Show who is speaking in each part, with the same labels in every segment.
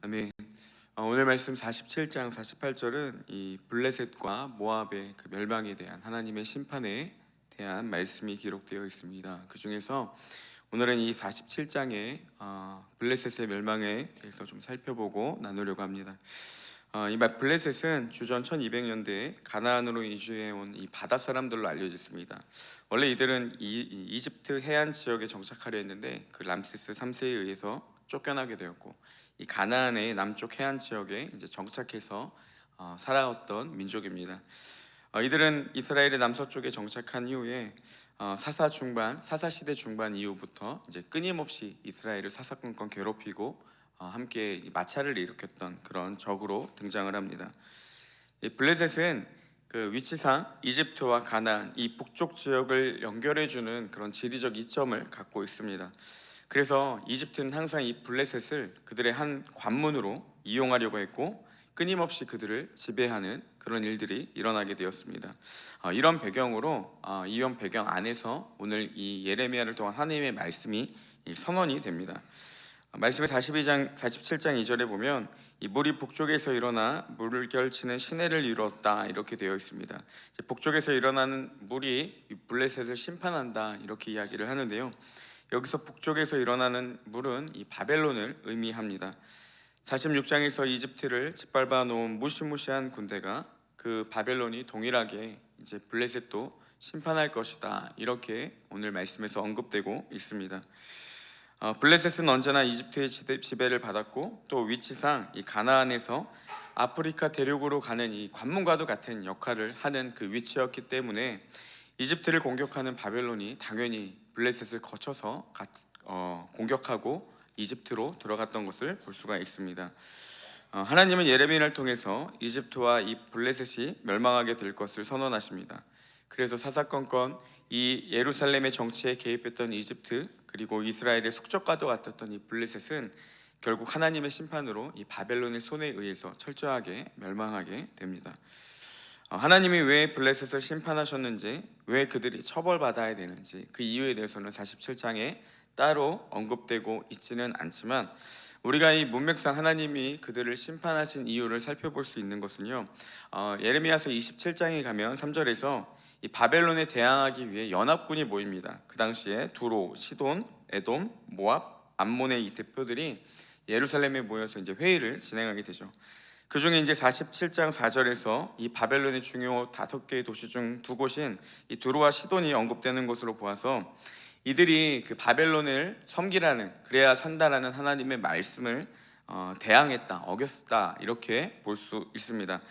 Speaker 1: 아멘. 오늘 말씀 47장 48절은 이 블레셋과 모압의 그 멸망에 대한 하나님의 심판에 대한 말씀이 기록되어 있습니다. 그 중에서 오늘은 이 47장의 블레셋의 멸망에 대해서 좀 살펴보고 나누려고 합니다. 이 블레셋은 주전 1200년대에 가나안으로 이주해 온 이 바다 사람들로 알려져 있습니다. 원래 이들은 이집트 해안 지역에 정착하려 했는데 그 람세스 3세에 의해서 쫓겨나게 되었고, 이 가나안의 남쪽 해안 지역에 이제 정착해서 살아왔던 민족입니다. 이들은 이스라엘의 남서쪽에 정착한 이후에 사사 시대 중반 이후부터 이제 끊임없이 이스라엘을 사사건건 괴롭히고 함께 마찰을 일으켰던 그런 적으로 등장을 합니다. 이 블레셋은 그 위치상 이집트와 가나안 이 북쪽 지역을 연결해주는 그런 지리적 이점을 갖고 있습니다. 그래서 이집트는 항상 이 블레셋을 그들의 한 관문으로 이용하려고 했고, 끊임없이 그들을 지배하는 그런 일들이 일어나게 되었습니다. 이런 배경으로 이런 배경 안에서 오늘 이 예레미야를 통한 하나님의 말씀이 선언이 됩니다. 말씀의 47장 2절에 보면 이 물이 북쪽에서 일어나 물을 결치는 시내를 이루었다 이렇게 되어 있습니다. 북쪽에서 일어나는 물이 블레셋을 심판한다 이렇게 이야기를 하는데요. 여기서 북쪽에서 일어나는 물은 이 바벨론을 의미합니다. 46장에서 이집트를 짓밟아 놓은 무시무시한 군대가 그 바벨론이 동일하게 이제 블레셋도 심판할 것이다 이렇게 오늘 말씀에서 언급되고 있습니다. 블레셋은 언제나 이집트의 지배를 받았고, 또 위치상 이 가나안에서 아프리카 대륙으로 가는 이 관문과도 같은 역할을 하는 그 위치였기 때문에 이집트를 공격하는 바벨론이 당연히 블레셋을 거쳐서 공격하고 이집트로 들어갔던 것을 볼 수가 있습니다. 하나님은 예레미야를 통해서 이집트와 이 블레셋이 멸망하게 될 것을 선언하십니다. 그래서 사사건건 이 예루살렘의 정치에 개입했던 이집트, 그리고 이스라엘의 숙적과도 같았던 이 블레셋은 결국 하나님의 심판으로 이 바벨론의 손에 의해서 철저하게 멸망하게 됩니다. 하나님이 왜 블레셋을 심판하셨는지, 왜 그들이 처벌받아야 되는지 그 이유에 대해서는 47장에 따로 언급되고 있지는 않지만, 우리가 이 문맥상 하나님이 그들을 심판하신 이유를 살펴볼 수 있는 것은요, 예레미야서 27장에 가면 3절에서 이 바벨론에 대항하기 위해 연합군이 모입니다. 그 당시에 두로, 시돈, 에돔, 모압, 암몬의 이 대표들이 예루살렘에 모여서 이제 회의를 진행하게 되죠. 그 중에 이제 47장 4절에서 이 바벨론의 중요 5개의 도시 중 2곳인 이 두로와 시돈이 언급되는 것으로 보아서 이들이 그 바벨론을 섬기라는, 그래야 산다라는 하나님의 말씀을 대항했다, 어겼다 이렇게 볼 수 있습니다.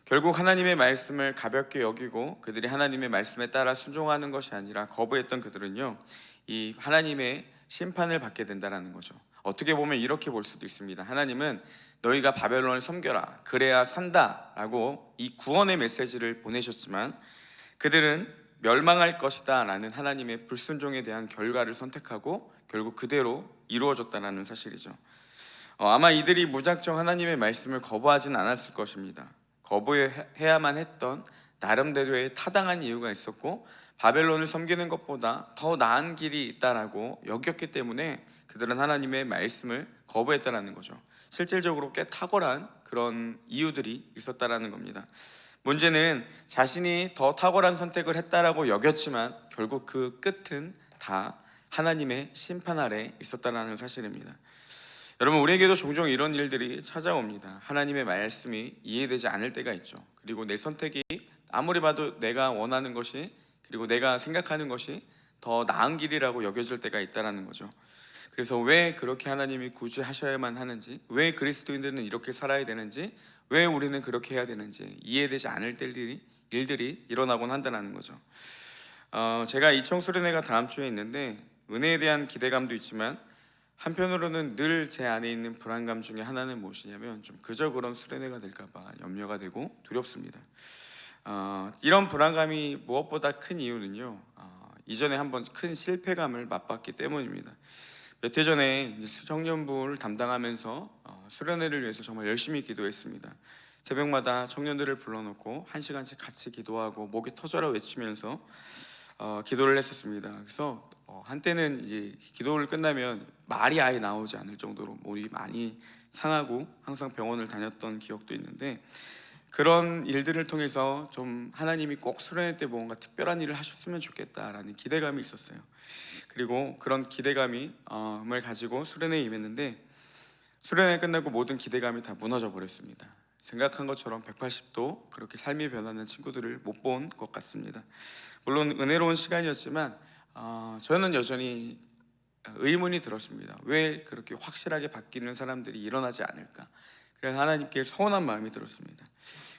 Speaker 1: 결국 하나님의 말씀을 가볍게 여기고 그들이 하나님의 말씀에 따라 순종하는 것이 아니라 거부했던 그들은요, 이 하나님의 심판을 받게 된다는 거죠. 어떻게 보면 이렇게 볼 수도 있습니다. 하나님은 너희가 바벨론을 섬겨라, 그래야 산다라고 이 구원의 메시지를 보내셨지만, 그들은 멸망할 것이다 라는 하나님의 불순종에 대한 결과를 선택하고 결국 그대로 이루어졌다는 사실이죠. 아마 이들이 무작정 하나님의 말씀을 거부하진 않았을 것입니다. 거부해야만 했던 나름대로의 타당한 이유가 있었고, 바벨론을 섬기는 것보다 더 나은 길이 있다라고 여겼기 때문에 그들은 하나님의 말씀을 거부했다라는 거죠. 실질적으로 꽤 탁월한 그런 이유들이 있었다라는 겁니다. 문제는 자신이 더 탁월한 선택을 했다라고 여겼지만 결국 그 끝은 다 하나님의 심판 아래 있었다라는 사실입니다. 여러분, 우리에게도 종종 이런 일들이 찾아옵니다. 하나님의 말씀이 이해되지 않을 때가 있죠. 그리고 내 선택이 아무리 봐도 내가 원하는 것이, 그리고 내가 생각하는 것이 더 나은 길이라고 여겨질 때가 있다는 거죠. 그래서 왜 그렇게 하나님이 굳이 하셔야만 하는지, 왜 그리스도인들은 이렇게 살아야 되는지, 왜 우리는 그렇게 해야 되는지 이해되지 않을 일들이 일어나곤 한다는 거죠. 제가 이청 수련회가 다음 주에 있는데 은혜에 대한 기대감도 있지만, 한편으로는 늘 제 안에 있는 불안감 중에 하나는 무엇이냐면, 좀 그저 그런 수련회가 될까봐 염려가 되고 두렵습니다. 이런 불안감이 무엇보다 큰 이유는요, 이전에 한번 큰 실패감을 맛봤기 때문입니다. 몇 해 전에 이제 청년부를 담당하면서 수련회를 위해서 정말 열심히 기도했습니다. 새벽마다 청년들을 불러놓고 1시간씩 같이 기도하고 목이 터져라 외치면서 기도를 했었습니다. 그래서 한때는 이제 기도를 끝나면 말이 아예 나오지 않을 정도로 목이 많이 상하고 항상 병원을 다녔던 기억도 있는데, 그런 일들을 통해서 좀 하나님이 꼭 수련회 때 뭔가 특별한 일을 하셨으면 좋겠다라는 기대감이 있었어요. 그리고 그런 기대감을 가지고 수련회에 임했는데, 수련회 끝나고 모든 기대감이 다 무너져 버렸습니다. 생각한 것처럼 180도 그렇게 삶이 변하는 친구들을 못 본 것 같습니다. 물론 은혜로운 시간이었지만 저는 여전히 의문이 들었습니다. 왜 그렇게 확실하게 바뀌는 사람들이 일어나지 않을까? 그래서 하나님께 서운한 마음이 들었습니다.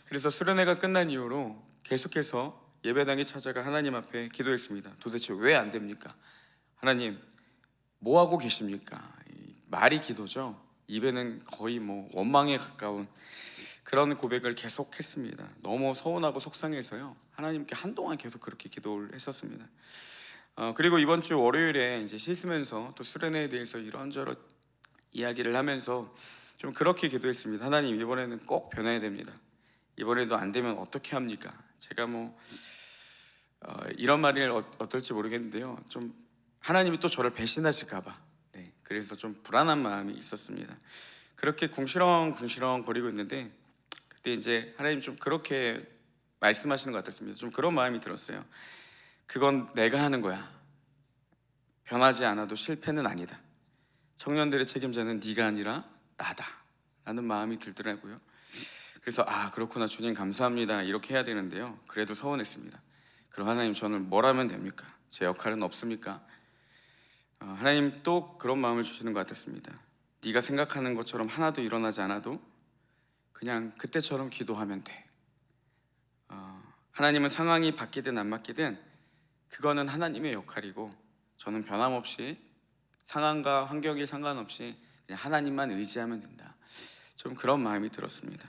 Speaker 1: 그래서 수련회가 끝난 이후로 계속해서 예배당에 찾아가 하나님 앞에 기도했습니다. 도대체 왜 안 됩니까? 하나님, 뭐 하고 계십니까? 말이 기도죠. 입에는 거의 원망에 가까운 그런 고백을 계속했습니다. 너무 서운하고 속상해서요. 하나님께 한동안 계속 그렇게 기도를 했었습니다. 그리고 이번 주 월요일에 이제 씻으면서 또 수련회에 대해서 이런저런 이야기를 하면서 좀 그렇게 기도했습니다. 하나님, 이번에는 꼭 변해야 됩니다. 이번에도 안 되면 어떻게 합니까? 제가 이런 말이 어떨지 모르겠는데요. 좀 하나님이 또 저를 배신하실까봐, 네, 그래서 좀 불안한 마음이 있었습니다. 그렇게 궁시렁 거리고 있는데 그때 이제 하나님 좀 그렇게 말씀하시는 것 같았습니다. 좀 그런 마음이 들었어요. 그건 내가 하는 거야. 변하지 않아도 실패는 아니다. 청년들의 책임자는 네가 아니라 나다 라는 마음이 들더라고요. 그래서 그렇구나, 주님 감사합니다, 이렇게 해야 되는데요. 그래도 서운했습니다. 그럼 하나님, 저는 뭘 하면 됩니까? 제 역할은 없습니까? 하나님 또 그런 마음을 주시는 것 같았습니다. 네가 생각하는 것처럼 하나도 일어나지 않아도 그냥 그때처럼 기도하면 돼. 하나님은 상황이 바뀌든 안 바뀌든 그거는 하나님의 역할이고, 저는 변함없이 상황과 환경에 상관없이 그냥 하나님만 의지하면 된다. 좀 그런 마음이 들었습니다.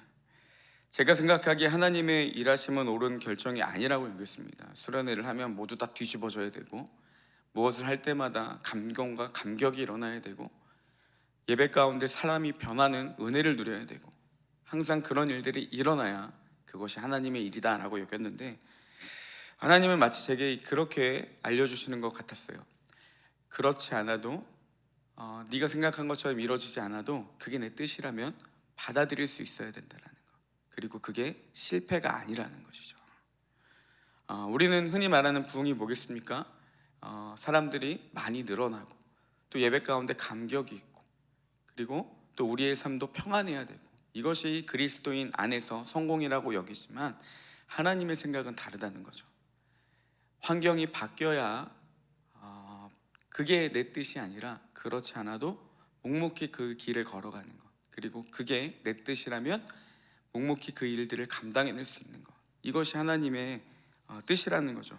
Speaker 1: 제가 생각하기에 하나님의 일하심은 옳은 결정이 아니라고 여겼습니다. 수련회를 하면 모두 다 뒤집어져야 되고, 무엇을 할 때마다 감동과 감격이 일어나야 되고, 예배 가운데 사람이 변하는 은혜를 누려야 되고, 항상 그런 일들이 일어나야 그것이 하나님의 일이다 라고 여겼는데, 하나님은 마치 제게 그렇게 알려주시는 것 같았어요. 그렇지 않아도 네가 생각한 것처럼 이루어지지 않아도 그게 내 뜻이라면 받아들일 수 있어야 된다는 것, 그리고 그게 실패가 아니라는 것이죠. 우리는 흔히 말하는 부흥이 뭐겠습니까? 사람들이 많이 늘어나고, 또 예배 가운데 감격이 있고, 그리고 또 우리의 삶도 평안해야 되고, 이것이 그리스도인 안에서 성공이라고 여기지만 하나님의 생각은 다르다는 거죠. 환경이 바뀌어야 그게 내 뜻이 아니라, 그렇지 않아도 묵묵히 그 길을 걸어가는 것, 그리고 그게 내 뜻이라면 묵묵히 그 일들을 감당해낼 수 있는 것, 이것이 하나님의 뜻이라는 거죠.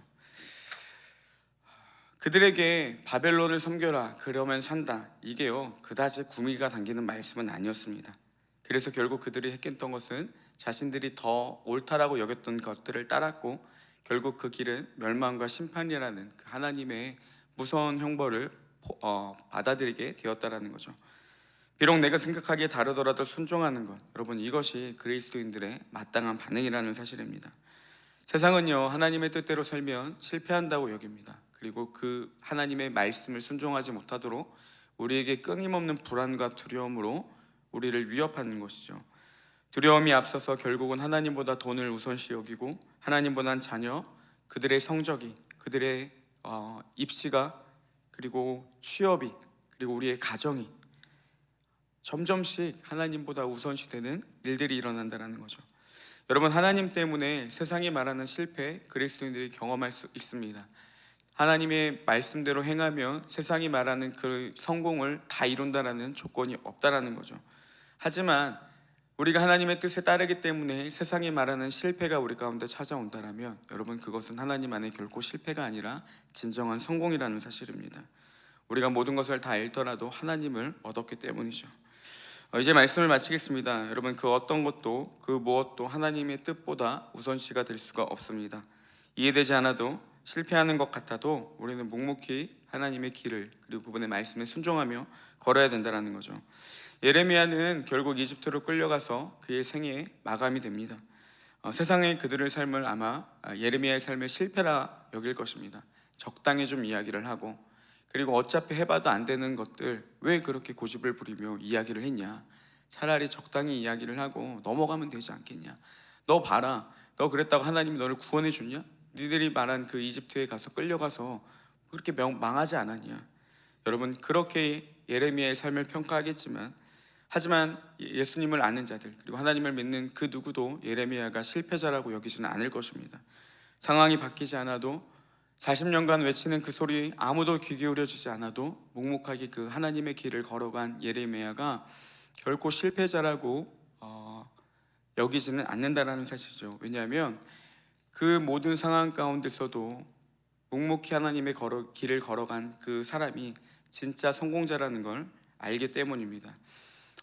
Speaker 1: 그들에게 바벨론을 섬겨라, 그러면 산다, 이게요 그다지 구미가 당기는 말씀은 아니었습니다. 그래서 결국 그들이 했던 것은 자신들이 더 옳다라고 여겼던 것들을 따랐고, 결국 그 길은 멸망과 심판이라는 그 하나님의 무서운 형벌을 받아들이게 되었다라는 거죠. 비록 내가 생각하기에 다르더라도 순종하는 것, 여러분, 이것이 그리스도인들의 마땅한 반응이라는 사실입니다. 세상은요 하나님의 뜻대로 살면 실패한다고 여깁니다. 그리고 그 하나님의 말씀을 순종하지 못하도록 우리에게 끊임없는 불안과 두려움으로 우리를 위협하는 것이죠. 두려움이 앞서서 결국은 하나님보다 돈을 우선시 여기고, 하나님보다는 자녀, 그들의 성적이, 그들의 입시가, 그리고 취업이, 그리고 우리의 가정이 점점씩 하나님보다 우선시 되는 일들이 일어난다는 거죠. 여러분, 하나님 때문에 세상이 말하는 실패, 그리스도인들이 경험할 수 있습니다. 하나님의 말씀대로 행하면 세상이 말하는 그 성공을 다 이룬다라는 조건이 없다라는 거죠. 하지만 우리가 하나님의 뜻에 따르기 때문에 세상이 말하는 실패가 우리 가운데 찾아온다라면, 여러분, 그것은 하나님 안에 결코 실패가 아니라 진정한 성공이라는 사실입니다. 우리가 모든 것을 다 잃더라도 하나님을 얻었기 때문이죠. 이제 말씀을 마치겠습니다. 여러분, 그 어떤 것도 그 무엇도 하나님의 뜻보다 우선시가 될 수가 없습니다. 이해되지 않아도, 실패하는 것 같아도 우리는 묵묵히 하나님의 길을, 그리고 그분의 말씀에 순종하며 걸어야 된다는 거죠. 예레미야는 결국 이집트로 끌려가서 그의 생애 마감이 됩니다. 세상의 그들의 삶을 아마 예레미야의 삶의 실패라 여길 것입니다. 적당히 좀 이야기를 하고, 그리고 어차피 해봐도 안 되는 것들 왜 그렇게 고집을 부리며 이야기를 했냐, 차라리 적당히 이야기를 하고 넘어가면 되지 않겠냐. 너 봐라, 너 그랬다고 하나님이 너를 구원해 줬냐? 니들이 말한 그 이집트에 가서 끌려가서 그렇게 망하지 않았냐? 여러분, 그렇게 예레미야의 삶을 평가하겠지만, 하지만 예수님을 아는 자들 그리고 하나님을 믿는 그 누구도 예레미야가 실패자라고 여기지는 않을 것입니다. 상황이 바뀌지 않아도 40년간 외치는 그 소리 아무도 귀 기울여주지 않아도 묵묵하게 그 하나님의 길을 걸어간 예레미야가 결코 실패자라고 여기지는 않는다라는 사실이죠. 왜냐하면 그 모든 상황 가운데서도 묵묵히 하나님의 길을 걸어간 그 사람이 진짜 성공자라는 걸 알기 때문입니다.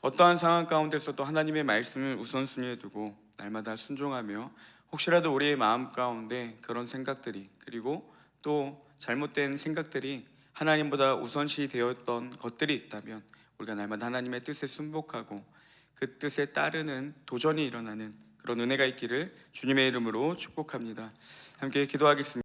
Speaker 1: 어떠한 상황 가운데서도 하나님의 말씀을 우선순위에 두고 날마다 순종하며, 혹시라도 우리의 마음 가운데 그런 생각들이, 그리고 또 잘못된 생각들이 하나님보다 우선시 되었던 것들이 있다면 우리가 날마다 하나님의 뜻에 순복하고 그 뜻에 따르는 도전이 일어나는 그런 은혜가 있기를 주님의 이름으로 축복합니다. 함께 기도하겠습니다.